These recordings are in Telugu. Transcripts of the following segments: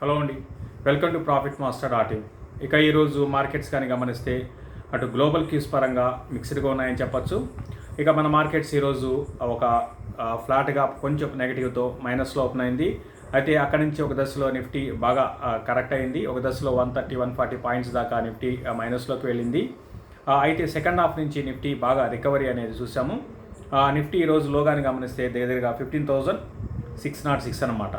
హలో అండి, welcome to profit master dot. ఇక ఈరోజు మార్కెట్స్ కానీ గమనిస్తే అటు గ్లోబల్ క్యూస్ పరంగా మిక్స్డ్గా ఉన్నాయని చెప్పచ్చు. ఇక మన మార్కెట్స్ ఈరోజు ఒక ఫ్లాట్గా కొంచెం నెగిటివ్తో మైనస్లో ఓపెన్ అయింది. అయితే అక్కడి నుంచి ఒక దశలో నిఫ్టీ బాగా కరెక్ట్ అయింది. ఒక దశలో 130-140 పాయింట్స్ దాకా నిఫ్టీ మైనస్లోకి వెళ్ళింది. అయితే సెకండ్ హాఫ్ నుంచి నిఫ్టీ బాగా రికవరీ అనేది చూసాము. నిఫ్టీ ఈరోజు లోగాని గమనిస్తే దగ్గరగా 15,606 అనమాట.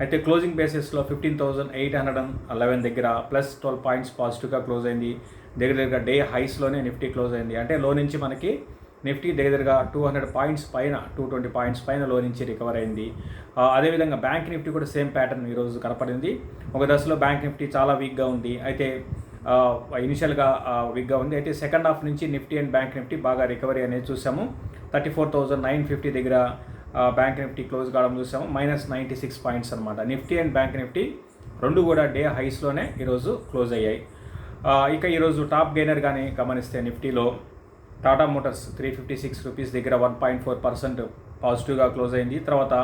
అయితే క్లోజింగ్ బేసిస్లో 15,811 దగ్గర ప్లస్ 12 పాయింట్స్ పాజిటివ్గా క్లోజ్ అయింది. దగ్గరగా డే హైస్లోనే నిఫ్టీ క్లోజ్ అయింది. అంటే లో నుంచి మనకి నిఫ్టీ దగ్గరగా 200 పాయింట్స్ పైన 220 పాయింట్స్ పైన లో నుంచి రికవర్ అయింది. అదేవిధంగా బ్యాంక్ నిఫ్టీ కూడా సేమ్ ప్యాటర్న్ ఈరోజు కనపడింది. ఒక దశలో బ్యాంక్ నిఫ్టీ చాలా వీక్గా ఉంది. అయితే ఇనిషియల్గా వీక్గా ఉంది. అయితే సెకండ్ హాఫ్ నుంచి నిఫ్టీ అండ్ బ్యాంక్ నిఫ్టీ బాగా రికవరీ అనేది చూసాము. 34,950 దగ్గర బ్యాంక్ నిఫ్టీ క్లోజ్ కావడం చూసాము. -96 పాయింట్స్ అనమాట. నిఫ్టీ అండ్ బ్యాంక్ నిఫ్టీ రెండు కూడా డే హైస్లోనే ఈరోజు క్లోజ్ అయ్యాయి. ఇక ఈరోజు టాప్ గెయినర్ కానీ గమనిస్తే నిఫ్టీలో టాటా మోటార్స్ 356 రూపీస్ దగ్గర 1.4% పాజిటివ్గా క్లోజ్ అయింది. తర్వాత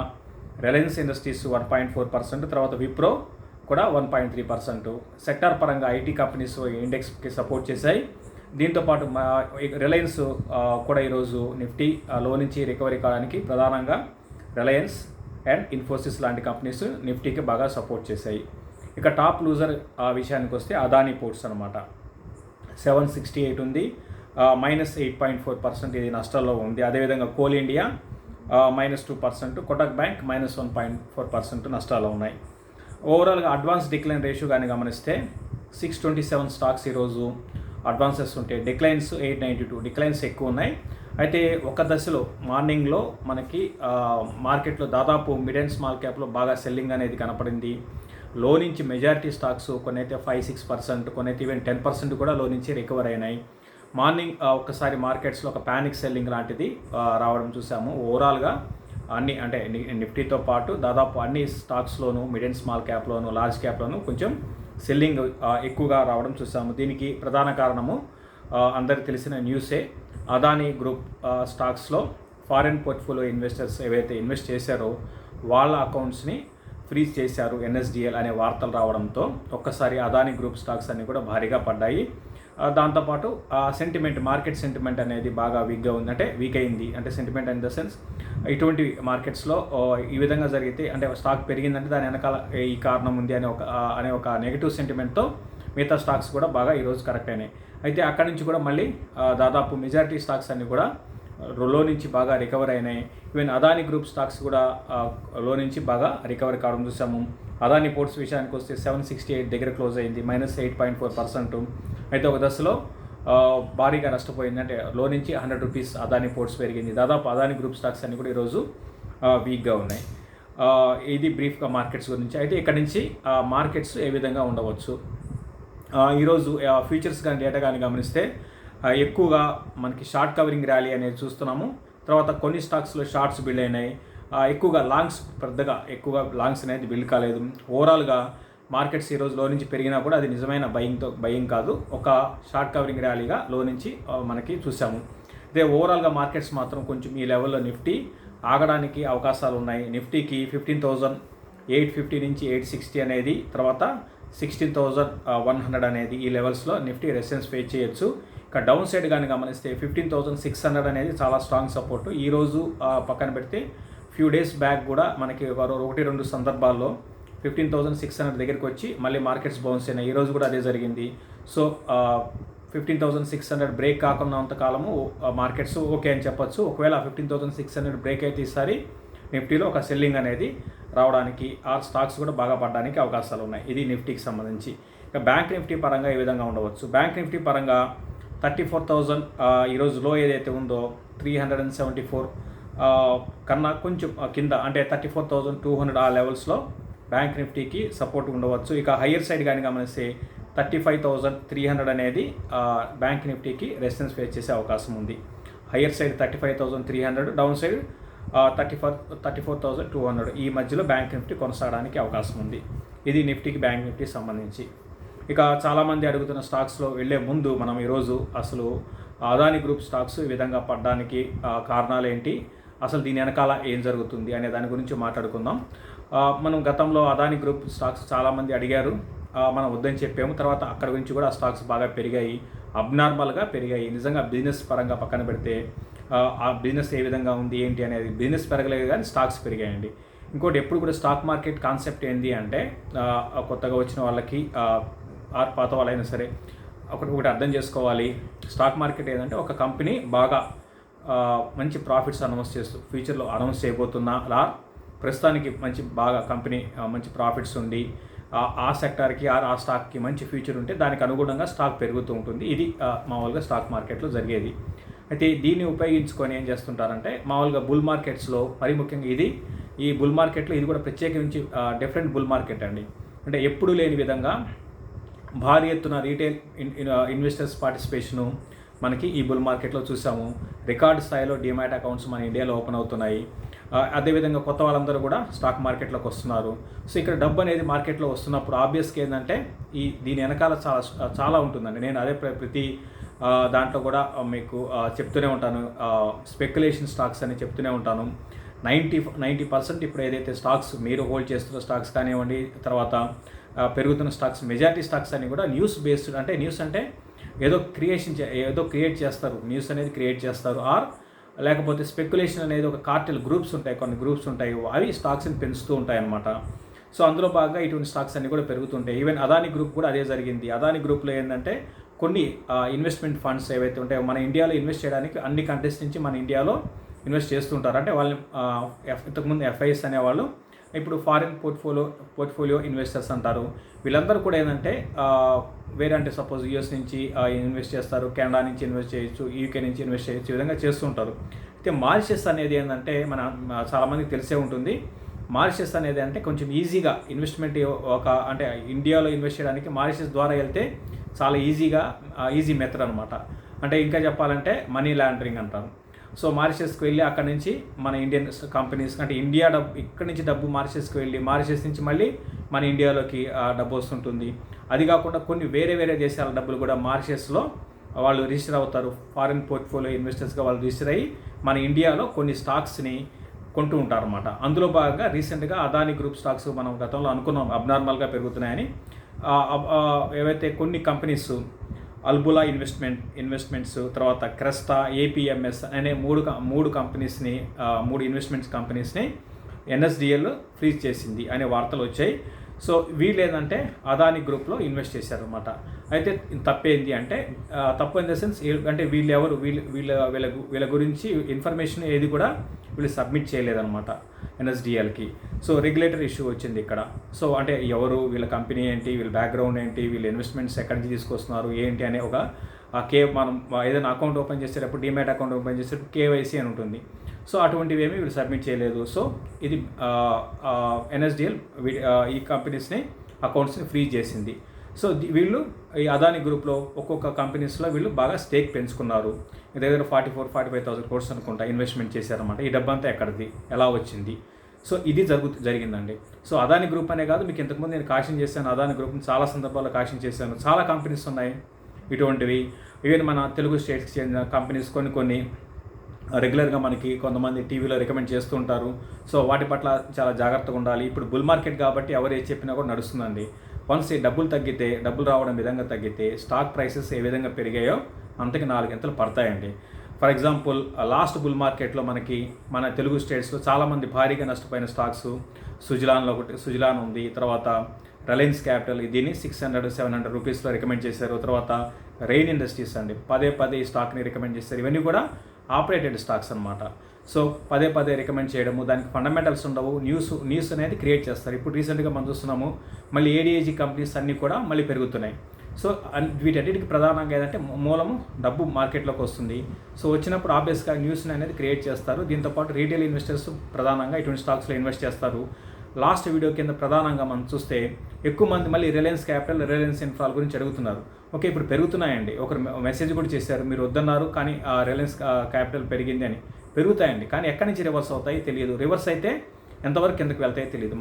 రిలయన్స్ ఇండస్ట్రీస్ 1.4%, తర్వాత విప్రో కూడా 1.3%. సెక్టార్ పరంగా ఐటీ కంపెనీస్ ఇండెక్స్కి సపోర్ట్ చేశాయి. దీంతోపాటు రిలయన్స్ కూడా ఈరోజు నిఫ్టీ లో నుంచి రికవరీ కావడానికి ప్రధానంగా రిలయన్స్ అండ్ ఇన్ఫోసిస్ లాంటి కంపెనీస్ నిఫ్టీకి బాగా సపోర్ట్ చేశాయి. ఇక టాప్ లూజర్ విషయానికి వస్తే అదానీ పోర్ట్స్ అనమాట. 768 ఉంది, -8.4% ఇది నష్టాల్లో ఉంది. అదేవిధంగా కోల్ ఇండియా -2%, కొటక్ బ్యాంక్ -1.4% నష్టాల్లో ఉన్నాయి. ఓవరాల్గా అడ్వాన్స్ డిక్లైన్ రేషియో కానీ గమనిస్తే 627 స్టాక్స్ ఈరోజు అడ్వాన్సెస్ ఉంటే డిక్లైన్స్ 892, డిక్లైన్స్ ఎక్కువ ఉన్నాయి. అయితే ఒక దశలో మార్నింగ్లో మనకి మార్కెట్లో దాదాపు మిడ్ అండ్ స్మాల్ క్యాప్లో బాగా సెల్లింగ్ అనేది కనపడింది. లో నుంచి మెజారిటీ స్టాక్స్ కొన్ని అయితే 5-6%, కొన్ని అయితే ఈవెన్ 10% కూడా లో నుంచి రికవర్ అయినాయి. మార్నింగ్ ఒక్కసారి మార్కెట్స్లో ఒక ప్యానిక్ సెల్లింగ్ లాంటిది రావడం చూసాము. ఓవరాల్గా అన్ని అంటే నిఫ్టీతో పాటు దాదాపు అన్ని స్టాక్స్లోనూ మిడ్ అండ్ స్మాల్ క్యాప్లోను లార్జ్ క్యాప్లోను కొంచెం సెల్లింగ్ ఎక్కువగా రావడం చూసాము. దీనికి ప్రధాన కారణము అందరికి తెలిసిన న్యూసే. అదానీ గ్రూప్ స్టాక్స్లో ఫారిన్ పోర్ట్ఫోలియో ఇన్వెస్టర్స్ ఏవైతే ఇన్వెస్ట్ చేశారో వాళ్ళ అకౌంట్స్ని ఫ్రీజ్ చేశారు NSDL అనే వార్తలు రావడంతో ఒక్కసారి అదానీ గ్రూప్ స్టాక్స్ అన్నీ కూడా భారీగా పడ్డాయి. దాంతోపాటు సెంటిమెంట్, మార్కెట్ సెంటిమెంట్ అనేది బాగా వీక్గా ఉంది, అంటే వీక్ అయింది. అంటే సెంటిమెంట్ ఇన్ ద సెన్స్ ఇటువంటి మార్కెట్స్లో ఈ విధంగా జరిగితే అంటే స్టాక్ పెరిగిందంటే దాని వెనకాల ఈ కారణం ఉంది అనే ఒక నెగిటివ్ సెంటిమెంట్తో మిగతా స్టాక్స్ కూడా బాగా ఈరోజు కరెక్ట్ అయినాయి. అయితే అక్కడి నుంచి కూడా మళ్ళీ దాదాపు మెజారిటీ స్టాక్స్ అన్నీ కూడా లో నుంచి బాగా రికవర్ అయినాయి. ఈవెన్ అదానీ గ్రూప్ స్టాక్స్ కూడా లో నుంచి బాగా రికవర్ కావడం చూసాము. అదానీ పోర్ట్స్ విషయానికి వస్తే 768 దగ్గర క్లోజ్ అయింది, -8.4%. అయితే ఒక దశలో భారీగా నష్టపోయింది. అంటే లో నుంచి 100 రూపీస్ అదానీ పోర్ట్స్ పెరిగింది. దాదాపు అదానీ గ్రూప్ స్టాక్స్ అన్నీ కూడా ఈరోజు వీక్గా ఉన్నాయి. ఇది బ్రీఫ్గా మార్కెట్స్ గురించి. అయితే ఇక్కడ నుంచి మార్కెట్స్ ఏ విధంగా ఉండవచ్చు, ఈరోజు ఫ్యూచర్స్ కానీ డేటా కానీ గమనిస్తే ఎక్కువగా మనకి షార్ట్ కవరింగ్ ర్యాలీ అనేది చూస్తున్నాము. తర్వాత కొన్ని స్టాక్స్లో షార్ట్స్ బిల్డ్ అయినాయి. ఎక్కువగా ఎక్కువగా లాంగ్స్ అనేది బిల్డ్ కాలేదు. ఓవరాల్గా మార్కెట్స్ ఈరోజు లో నుంచి పెరిగినా కూడా అది నిజమైన బయింగ్ కాదు, ఒక షార్ట్ కవరింగ్ ర్యాలీగా లో నుంచి మనకి చూసాము. అదే ఓవరాల్గా మార్కెట్స్ మాత్రం కొంచెం ఈ లెవెల్లో నిఫ్టీ ఆగడానికి అవకాశాలు ఉన్నాయి. నిఫ్టీకి 15,850 నుంచి 860 అనేది, తర్వాత 16,100 అనేది ఈ లెవెల్స్లో నిఫ్టీ రెసిస్టెన్స్ ఫేస్ చేయొచ్చు. ఇక డౌన్ సైడ్ కానీ గమనిస్తే 15,600 అనేది చాలా స్ట్రాంగ్ సపోర్ట్. ఈరోజు పక్కన పెడితే ఫ్యూ డేస్ బ్యాక్ కూడా మనకి 1-2 సందర్భాల్లో 15,600 దగ్గరికి వచ్చి మళ్ళీ మార్కెట్స్ బౌన్స్ అయినాయి. ఈరోజు కూడా అదే జరిగింది. సో 15,600 బ్రేక్ కాకున్నంత కాలము మార్కెట్స్ ఓకే అని చెప్పొచ్చు. ఒకవేళ 15,600 బ్రేక్ అయితే ఈసారి నిఫ్టీలో ఒక సెల్లింగ్ అనేది రావడానికి ఆ స్టాక్స్ కూడా బాగా పడడానికి అవకాశాలు ఉన్నాయి. ఇది నిఫ్టీకి సంబంధించి. ఇక బ్యాంక్ నిఫ్టీ పరంగా ఈ విధంగా ఉండవచ్చు. బ్యాంక్ నిఫ్టీ పరంగా 34,000 ఈరోజు లో ఏదైతే ఉందో 374 కన్నా కొంచెం కింద, అంటే 34,200 ఆ లెవెల్స్లో బ్యాంక్ నిఫ్టీకి సపోర్ట్ ఉండవచ్చు. ఇక హయ్యర్ సైడ్ కానీ గమనిస్తే 35,300 అనేది బ్యాంక్ నిఫ్టీకి రెసిస్టెన్స్ ఫేస్ చేసే అవకాశం ఉంది. హయ్యర్ సైడ్ 35,300, డౌన్ సైడ్ 34,200 ఈ మధ్యలో బ్యాంక్ నిఫ్టీ కొనసాగడానికి అవకాశం ఉంది. ఇది నిఫ్టీకి బ్యాంక్ నిఫ్టీకి సంబంధించి. ఇక చాలామంది అడుగుతున్న స్టాక్స్లో వెళ్ళే ముందు మనం ఈరోజు అసలు అదానీ గ్రూప్ స్టాక్స్ ఈ విధంగా పడడానికి కారణాలు ఏంటి, అసలు దీని వెనకాల ఏం జరుగుతుంది అనే దాని గురించి మాట్లాడుకుందాం. మనం గతంలో అదాని గ్రూప్ స్టాక్స్ చాలామంది అడిగారు, మనం వద్దని చెప్పాము. తర్వాత అక్కడ గురించి కూడా స్టాక్స్ బాగా పెరిగాయి, అబ్నార్మల్గా పెరిగాయి. నిజంగా బిజినెస్ పరంగా పక్కన పెడితే ఆ బిజినెస్ ఏ విధంగా ఉంది ఏంటి అనేది, బిజినెస్ పెరగలేదు కానీ స్టాక్స్ పెరిగాయండి. ఇంకోటి ఎప్పుడు కూడా స్టాక్ మార్కెట్ కాన్సెప్ట్ ఏంటి అంటే కొత్తగా వచ్చిన వాళ్ళకి పాత వాళ్ళైనా సరే ఒకటి అర్థం చేసుకోవాలి. స్టాక్ మార్కెట్ ఏంటంటే ఒక కంపెనీ బాగా మంచి ప్రాఫిట్స్ అనౌన్స్ చేస్తూ ఫ్యూచర్లో అనౌన్స్ చేయబోతున్నా, అలా ప్రస్తుతానికి బాగా కంపెనీ మంచి ప్రాఫిట్స్ ఉండి ఆ సెక్టార్కి ఆ స్టాక్కి మంచి ఫ్యూచర్ ఉంటే దానికి అనుగుణంగా స్టాక్ పెరుగుతూ ఉంటుంది. ఇది మామూలుగా స్టాక్ మార్కెట్లో జరిగేది. అయితే దీన్ని ఉపయోగించుకొని ఏం చేస్తుంటారంటే మామూలుగా బుల్ మార్కెట్స్లో, మరి ముఖ్యంగా ఈ బుల్ మార్కెట్లో ఇది కూడా ప్రత్యేకించి డిఫరెంట్ బుల్ మార్కెట్ అండి. అంటే ఎప్పుడు లేని విధంగా భారీ ఎత్తున రీటైల్ ఇన్వెస్టర్స్ పార్టిసిపేషను మనకి ఈ బుల్ మార్కెట్లో చూసాము. రికార్డు స్థాయిలో డిమాట్ అకౌంట్స్ మన ఇండియాలో ఓపెన్ అవుతున్నాయి. అదేవిధంగా కొత్త వాళ్ళందరూ కూడా స్టాక్ మార్కెట్లోకి వస్తున్నారు. సో ఇక్కడ డబ్బు అనేది మార్కెట్లో వస్తున్నప్పుడు ఆబ్వియస్గా ఏంటంటే దీని వెనకాల చాలా ఉంటుందండి. నేను అదే ప్రతి దాంట్లో కూడా మీకు చెప్తూనే ఉంటాను, స్పెక్యులేషన్ స్టాక్స్ అని చెప్తూనే ఉంటాను. 90% ఇప్పుడు ఏదైతే స్టాక్స్ మీరు హోల్డ్ చేస్తున్న స్టాక్స్ కానివ్వండి, తర్వాత పెరుగుతున్న స్టాక్స్, మెజారిటీ స్టాక్స్ అన్ని కూడా న్యూస్ బేస్డ్. అంటే న్యూస్ అంటే ఏదో క్రియేట్ చేస్తారు, న్యూస్ అనేది క్రియేట్ చేస్తారు. లేకపోతే స్పెక్యులేషన్ అనేది ఒక కార్టెల్ గ్రూప్స్ ఉంటాయి, కొన్ని గ్రూప్స్ ఉంటాయి, అవి స్టాక్స్ని పెంచుతూ ఉంటాయి అన్నమాట. సో అందులో భాగంగా ఇటువంటి స్టాక్స్ అన్ని కూడా పెరుగుతుంటాయి. ఈవెన్ అదాని గ్రూప్ కూడా అదే జరిగింది. అదాని గ్రూప్లో ఏంటంటే కొన్ని ఇన్వెస్ట్మెంట్ ఫండ్స్ ఏవైతే ఉంటాయో మన ఇండియాలో ఇన్వెస్ట్ చేయడానికి అన్ని కంట్రీస్ నుంచి మన ఇండియాలో ఇన్వెస్ట్ చేస్తుంటారు. అంటే వాళ్ళని ఇంతకుముందు ఎఫ్ఐఎస్ అనేవాళ్ళు, ఇప్పుడు ఫారిన్ పోర్ట్ఫోలియో ఇన్వెస్టర్స్ అంటారు. వీళ్ళందరూ కూడా ఏంటంటే వేరే, అంటే సపోజ్ యూఎస్ నుంచి ఇన్వెస్ట్ చేస్తారు, కెనడా నుంచి ఇన్వెస్ట్ చేయొచ్చు, యూకే నుంచి ఇన్వెస్ట్ చేయొచ్చు, ఈ విధంగా చేస్తుంటారు. అయితే మారిషస్ అనేది ఏంటంటే చాలామందికి తెలిసే ఉంటుంది. మారిషస్ అనేది అంటే కొంచెం ఈజీగా ఇన్వెస్ట్మెంట్ అంటే ఇండియాలో ఇన్వెస్ట్ చేయడానికి మారిషస్ ద్వారా వెళ్తే చాలా ఈజీ మెథడ్ అనమాట. అంటే ఇంకా చెప్పాలంటే మనీ లాండరింగ్ అంటారు. సో మారిషస్కి వెళ్ళి అక్కడ నుంచి మన ఇండియన్ కంపెనీస్, అంటే ఇక్కడి నుంచి డబ్బు మారిషస్కి వెళ్ళి మారిషస్ నుంచి మళ్ళీ మన ఇండియాలోకి డబ్బు వస్తుంటుంది. అది కాకుండా కొన్ని వేరే దేశాల డబ్బులు కూడా మారిషస్లో వాళ్ళు రిజిస్టర్ అవుతారు. ఫారిన్ పోర్ట్ఫోలియో ఇన్వెస్టర్స్గా వాళ్ళు రిజిస్టర్ అయ్యి మన ఇండియాలో కొన్ని స్టాక్స్ని కొంటూ ఉంటారన్నమాట. అందులో భాగంగా రీసెంట్గా అదాని గ్రూప్ స్టాక్స్ మనం గతంలో అనుకున్నాం అబ్నార్మల్గా పెరుగుతున్నాయని. ఏవైతే కొన్ని కంపెనీస్ అల్బులా ఇన్వెస్ట్మెంట్స్, తర్వాత క్రెస్టా, ఏపీఎంఎస్ అనే మూడు కంపెనీస్ని, మూడు ఇన్వెస్ట్మెంట్స్ కంపెనీస్ని ఎన్ఎస్డిఎల్ ఫ్రీజ్ చేసింది అనే వార్తలు వచ్చాయి. సో వీళ్ళు ఏంటంటే అదాని గ్రూప్లో ఇన్వెస్ట్ చేశారనమాట. అయితే తప్పేంది అంటే, తప్పు ఇన్ ద సెన్స్ అంటే వీళ్ళ గురించి ఇన్ఫర్మేషన్ ఏది కూడా వీళ్ళు సబ్మిట్ చేయలేదన్నమాట ఎన్ఎస్డిఎల్కి. సో రెగ్యులేటర్ ఇష్యూ వచ్చింది ఇక్కడ. సో అంటే ఎవరు, వీళ్ళ కంపెనీ ఏంటి, వీళ్ళ బ్యాక్గ్రౌండ్ ఏంటి, వీళ్ళ ఇన్వెస్ట్మెంట్స్ ఎక్కడి నుంచి తీసుకొస్తున్నారు ఏంటి అనే ఒక మనం ఏదైనా అకౌంట్ ఓపెన్ చేసేటప్పుడు, డిమాట్ అకౌంట్ ఓపెన్ చేసేటప్పుడు కేవైసీ అని ఉంటుంది. సో అటువంటివి ఏమీ వీళ్ళు సబ్మిట్ చేయలేదు. సో ఇది ఎన్ఎస్డిఎల్ ఈ కంపెనీస్ని అకౌంట్స్ని ఫ్రీజ్ చేసింది. సో వీళ్ళు ఈ అదాని గ్రూప్లో ఒక్కొక్క కంపెనీస్లో వీళ్ళు బాగా స్టేక్ పెంచుకున్నారు. దగ్గర 44,000-45,000 crores అనుకుంటా ఇన్వెస్ట్మెంట్ చేశారన్నమాట. ఈ డబ్బంతా ఎక్కడిది, ఎలా వచ్చింది? సో ఇది జరిగిందండి. సో అదాని గ్రూప్ అనే కాదు, మీకు ఇంతకుముందు నేను కాషన్ చేశాను, అదాని గ్రూప్ని చాలా సందర్భాల్లో కాషన్ చేశాను. చాలా కంపెనీస్ ఉన్నాయి ఇటువంటివి. ఈవెన్ మన తెలుగు స్టేట్స్కి చెందిన కంపెనీస్ కొన్ని రెగ్యులర్గా మనకి కొంతమంది టీవీలో రికమెండ్ చేస్తూ ఉంటారు. సో వాటి పట్ల చాలా జాగ్రత్తగా ఉండాలి. ఇప్పుడు బుల్ మార్కెట్ కాబట్టి ఎవరు ఏది చెప్పినా కూడా నడుస్తుందండి. వన్స్ ఈ డబ్బులు రావడం విధంగా తగ్గితే స్టాక్ ప్రైసెస్ ఏ విధంగా పెరిగాయో అంతకి 4 గంటలు పడతాయండి. ఫర్ ఎగ్జాంపుల్ లాస్ట్ బుల్ మార్కెట్లో మన తెలుగు స్టేట్స్లో చాలామంది భారీగా నష్టపోయిన స్టాక్స్, సుజలాన్ ఉంది, తర్వాత రిలయన్స్ క్యాపిటల్, దీన్ని 600-700 రూపీస్లో రికమెండ్ చేశారు. తర్వాత రెయిన్ ఇండస్ట్రీస్ అండి పదే స్టాక్ని రికమెండ్ చేశారు. ఇవన్నీ కూడా ఆపరేటెడ్ స్టాక్స్ అనమాట. సో పదే రికమెండ్ చేయడము, దానికి ఫండమెంటల్స్ ఉండవు, న్యూస్ అనేది క్రియేట్ చేస్తారు. ఇప్పుడు రీసెంట్గా మనం చూస్తున్నాము మళ్ళీ ఏడిఏజీ కంపెనీస్ అన్నీ కూడా మళ్ళీ పెరుగుతున్నాయి. సో వీటన్నిటికి ప్రధానంగా ఏంటంటే మూలము డబ్బు మార్కెట్లోకి వస్తుంది. సో వచ్చినప్పుడు ఆబ్వియస్గా న్యూస్ని అనేది క్రియేట్ చేస్తారు. దీంతోపాటు రీటైల్ ఇన్వెస్టర్స్ ప్రధానంగా ఇటువంటి స్టాక్స్లో ఇన్వెస్ట్ చేస్తారు. లాస్ట్ వీడియో కింద ప్రధానంగా మనం చూస్తే ఎక్కువ మంది మళ్ళీ రిలయన్స్ క్యాపిటల్, రిలయన్స్ ఇన్ఫ్రాల్ గురించి అడుగుతున్నారు. ఓకే, ఇప్పుడు పెరుగుతున్నాయండి. ఒకరు మెసేజ్ కూడా చేశారు, మీరు వద్దన్నారు కానీ రిలయన్స్ క్యాపిటల్ పెరిగింది అని. పెరుగుతాయండి, కానీ ఎక్కడి నుంచి రివర్స్ అవుతాయి తెలియదు. రివర్స్ అయితే ఎంతవరకు కిందకు వెళ్తాయో తెలియదు.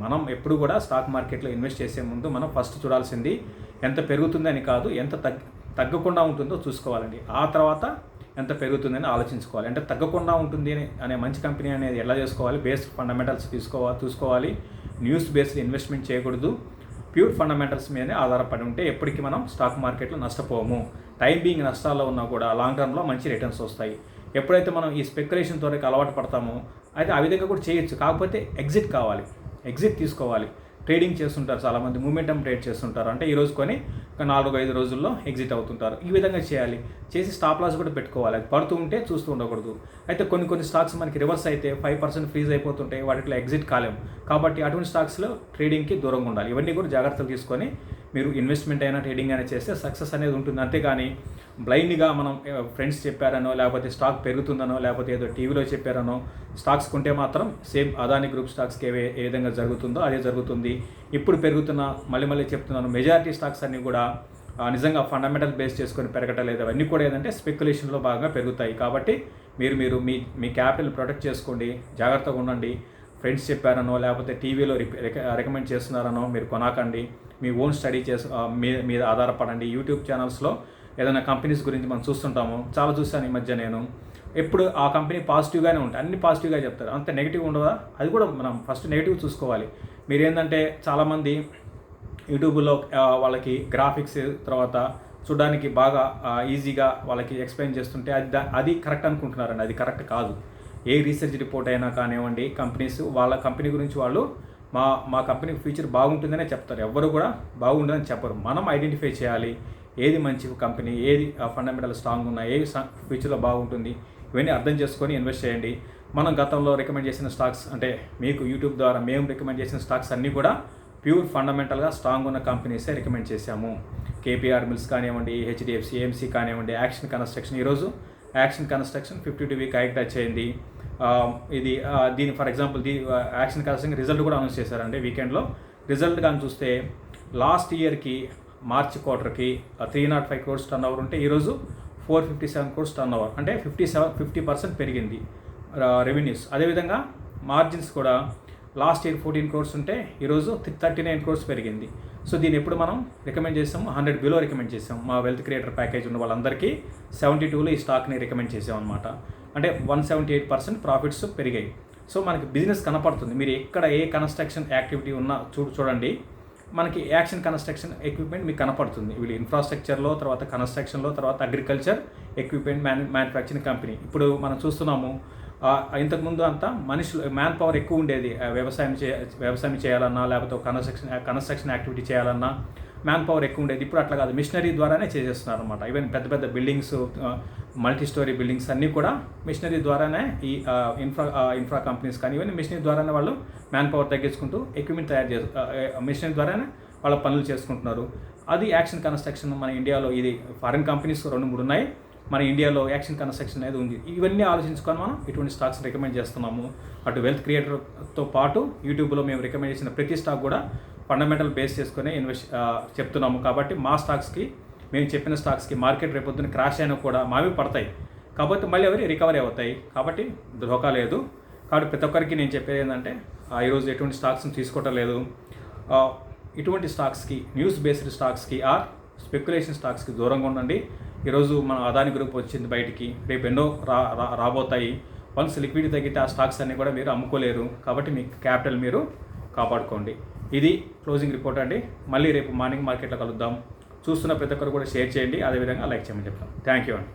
మనం ఎప్పుడు కూడా స్టాక్ మార్కెట్లో ఇన్వెస్ట్ చేసే ముందు మనం ఫస్ట్ చూడాల్సింది ఎంత పెరుగుతుంది అని కాదు, ఎంత తగ్గకుండా ఉంటుందో చూసుకోవాలండి. ఆ తర్వాత ఎంత పెరుగుతుందని ఆలోచించుకోవాలి. అంటే తగ్గకుండా ఉంటుంది అనే మంచి కంపెనీ అనేది ఎలా చేసుకోవాలి, బేస్డ్ ఫండమెంటల్స్ చూసుకోవాలి. న్యూస్ బేస్డ్ ఇన్వెస్ట్మెంట్ చేయకూడదు. ప్యూర్ ఫండమెంటల్స్ మీదనే ఆధారపడి ఉంటే ఎప్పటికీ మనం స్టాక్ మార్కెట్లో నష్టపోము. టైం బీయింగ్ నష్టాల్లో ఉన్నా కూడా లాంగ్ టర్మ్లో మంచి రిటర్న్స్ వస్తాయి. ఎప్పుడైతే మనం ఈ స్పెక్యులేషన్ త్వరగా అలవాటు పడతామో అయితే ఆ విధంగా కూడా చేయొచ్చు. కాకపోతే ఎగ్జిట్ కావాలి, ఎగ్జిట్ తీసుకోవాలి. ట్రేడింగ్ చేస్తుంటారు చాలామంది, మూమెంటం ట్రేడ్ చేస్తుంటారు. అంటే ఈరోజు కొని ఒక 4-5 రోజుల్లో ఎగ్జిట్ అవుతుంటారు. ఈ విధంగా చేయాలి. చేసి స్టాప్ లాస్ కూడా పెట్టుకోవాలి. అది పడుతూ ఉంటే చూస్తూ ఉండకూడదు. అయితే కొన్ని స్టాక్స్ మనకి రివర్స్ అయితే 5% ఫ్రీజ్ అయిపోతుంటాయి, వాటిలో ఎగ్జిట్ కాలేము. కాబట్టి అటువంటి స్టాక్స్లో ట్రేడింగ్కి దూరంగా ఉండాలి. ఇవన్నీ కూడా జాగ్రత్తలు తీసుకొని మీరు ఇన్వెస్ట్మెంట్ అయినా ట్రేడింగ్ అయినా చేస్తే సక్సెస్ అనేది ఉంటుంది. అంతేగాని బ్లైండ్గా మనం ఫ్రెండ్స్ చెప్పారనో, లేకపోతే స్టాక్ పెరుగుతుందనో, లేకపోతే ఏదో టీవీలో చెప్పారనో స్టాక్స్ కొంటే మాత్రం సేమ్ అదాని గ్రూప్ స్టాక్స్కి ఏ విధంగా జరుగుతుందో అదే జరుగుతుంది. ఇప్పుడు పెరుగుతున్న మళ్ళీ చెప్తున్నాను, మెజారిటీ స్టాక్స్ అన్నీ కూడా నిజంగా ఫండమెంటల్ బేస్ చేసుకొని పెరగటలేదు. అవన్నీ కూడా ఏంటంటే స్పెక్యులేషన్లో బాగా పెరుగుతాయి. కాబట్టి మీరు మీ క్యాపిటల్ ప్రొటెక్ట్ చేసుకోండి, జాగ్రత్తగా ఉండండి. ఫ్రెండ్స్ చెప్పారనో, లేకపోతే టీవీలో రికమెండ్ చేస్తున్నారనో మీరు కొనకండి. మీ ఓన్ స్టడీ మీద ఆధారపడండి. యూట్యూబ్ ఛానల్స్లో ఏదైనా కంపెనీస్ గురించి మనం చూస్తుంటాము, చాలా చూసాను ఈ మధ్య నేను. ఎప్పుడు ఆ కంపెనీ పాజిటివ్గానే ఉంటాయి, అన్ని పాజిటివ్గా చెప్తారు, అంత నెగిటివ్ ఉండదా? అది కూడా మనం ఫస్ట్ నెగిటివ్ చూసుకోవాలి. మీరు ఏంటంటే చాలామంది యూట్యూబ్లో వాళ్ళకి గ్రాఫిక్స్ తర్వాత చూడడానికి బాగా ఈజీగా వాళ్ళకి ఎక్స్ప్లెయిన్ చేస్తుంటే అది కరెక్ట్ అనుకుంటున్నారండి. అది కరెక్ట్ కాదు. ఏ రీసెర్చ్ రిపోర్ట్ అయినా కానివ్వండి, కంపెనీస్ వాళ్ళ కంపెనీ గురించి వాళ్ళు మా కంపెనీ ఫ్యూచర్ బాగుంటుందనే చెప్తారు. ఎవరు కూడా బాగుంటుందని చెప్పరు. మనం ఐడెంటిఫై చేయాలి ఏది మంచి కంపెనీ, ఏది ఫండమెంటల్ స్ట్రాంగ్ ఉన్నాయి, ఏది ఫ్యూచర్లో బాగుంటుంది, ఇవన్నీ అర్థం చేసుకొని ఇన్వెస్ట్ చేయండి. మనం గతంలో రికమెండ్ చేసిన స్టాక్స్, అంటే మీకు యూట్యూబ్ ద్వారా మేము రికమెండ్ చేసిన స్టాక్స్ అన్నీ కూడా ప్యూర్ ఫండమెంటల్గా స్ట్రాంగ్ ఉన్న కంపెనీసే రికమెండ్ చేశాము. కేపీఆర్ మిల్స్ కానివ్వండి, హెచ్డిఎఫ్సి, ఏఎంసీ కానివ్వండి, యాక్షన్ కన్స్ట్రక్షన్. ఈరోజు action construction 52 week hike touch అయింది. దీని for example action construction result కూడా అనౌన్స్ చేశారండి వీకెండ్లో. రిజల్ట్ కానీ చూస్తే లాస్ట్ ఇయర్కి మార్చి క్వార్టర్కి 305 crores టర్న్ ఓవర్ ఉంటే ఈరోజు 457 crores టర్న్ ఓవర్, అంటే 50% పెరిగింది రెవెన్యూస్. అదేవిధంగా మార్జిన్స్ కూడా లాస్ట్ ఇయర్ 14 crores ఉంటే ఈరోజు 39 crores పెరిగింది. సో దీన్ని ఎప్పుడు మనం రికమెండ్ చేసాము, 100 బిలో రికమెండ్ చేసాము. మా వెల్త్ క్రియేటర్ ప్యాకేజ్ ఉన్న వాళ్ళందరికీ 72లో ఈ స్టాక్ని రికమెండ్ చేసాం అనమాట. అంటే 178% ప్రాఫిట్స్ పెరిగాయి. సో మనకి బిజినెస్ కనపడుతుంది. మీరు ఎక్కడ ఏ కన్స్ట్రక్షన్ యాక్టివిటీ ఉన్నా చూడండి, మనకి యాక్షన్ కన్స్ట్రక్షన్ ఎక్విప్మెంట్ మీకు కనపడుతుంది. వీళ్ళు ఇన్ఫ్రాస్ట్రక్చర్లో, తర్వాత కన్స్ట్రక్షన్లో, తర్వాత అగ్రికల్చర్ ఎక్విప్మెంట్ మ్యానుఫ్యాక్చరింగ్ కంపెనీ. ఇప్పుడు మనం చూస్తున్నాము, ఇంతకుముందు అంతా మనుషులు మ్యాన్ పవర్ ఎక్కువ ఉండేది. వ్యవసాయం చేయాలన్నా, లేకపోతే కన్స్ట్రక్షన్ యాక్టివిటీ చేయాలన్నా మ్యాన్ పవర్ ఎక్కువ ఉండేది. ఇప్పుడు అట్లా కాదు, మిషనరీ ద్వారానే చేసేస్తున్నారు అనమాట. ఈవెన్ పెద్ద బిల్డింగ్స్, మల్టీ స్టోరీ బిల్డింగ్స్ అన్నీ కూడా మిషనరీ ద్వారానే ఈ ఇన్ఫ్రా కంపెనీస్ కానీ ఇవన్నీ మిషనరీ ద్వారానే వాళ్ళు మ్యాన్ పవర్ తగ్గించుకుంటూ ఎక్విప్మెంట్ మిషనరీ ద్వారానే వాళ్ళ పనులు చేసుకుంటున్నారు. అది యాక్షన్ కన్స్ట్రక్షన్. మన ఇండియాలో ఇది ఫారిన్ కంపెనీస్ 2-3 ఉన్నాయి, మన ఇండియాలో యాక్షన్ కన్స్ట్రక్షన్ అనేది ఉంది. ఇవన్నీ ఆలోచించుకొని మనం ఇటువంటి స్టాక్స్ రికమెండ్ చేస్తున్నాము. అటు వెల్త్ క్రియేటర్తో పాటు యూట్యూబ్లో మేము రికమెండ్ చేసిన ప్రతి స్టాక్ కూడా ఫండమెంటల్ బేస్ చేసుకునే చెప్తున్నాము. కాబట్టి మా స్టాక్స్కి, మేము చెప్పిన స్టాక్స్కి మార్కెట్ రేపొద్దున క్రాష్ అయినా కూడా మావి పడతాయి, కాబట్టి మళ్ళీ అవి రికవరీ అవుతాయి. కాబట్టి ధోకా లేదు. కాబట్టి ప్రతి ఒక్కరికి నేను చెప్పేది ఏంటంటే, ఈరోజు ఎటువంటి స్టాక్స్ని తీసుకోవటం లేదు. ఇటువంటి స్టాక్స్కి, న్యూస్ బేస్డ్ స్టాక్స్కి స్పెక్యులేషన్ స్టాక్స్కి దూరంగా ఉండండి. ఈరోజు మన అదాని గ్రూప్ వచ్చింది బయటికి, రేపు ఎన్నో రాబోతాయి. వన్స్ లిక్విడిటీ తగ్గితే ఆ స్టాక్స్ అన్నీ కూడా మీరు అమ్ముకోలేరు. కాబట్టి మీ క్యాపిటల్ మీరు కాపాడుకోండి. ఇది క్లోజింగ్ రిపోర్ట్ అండి. మళ్ళీ రేపు మార్నింగ్ మార్కెట్లో కలుద్దాం. చూస్తున్న ప్రతి ఒక్కరు కూడా షేర్ చేయండి, అదేవిధంగా లైక్ చేయమని చెప్తాం. థ్యాంక్ యూ అండి.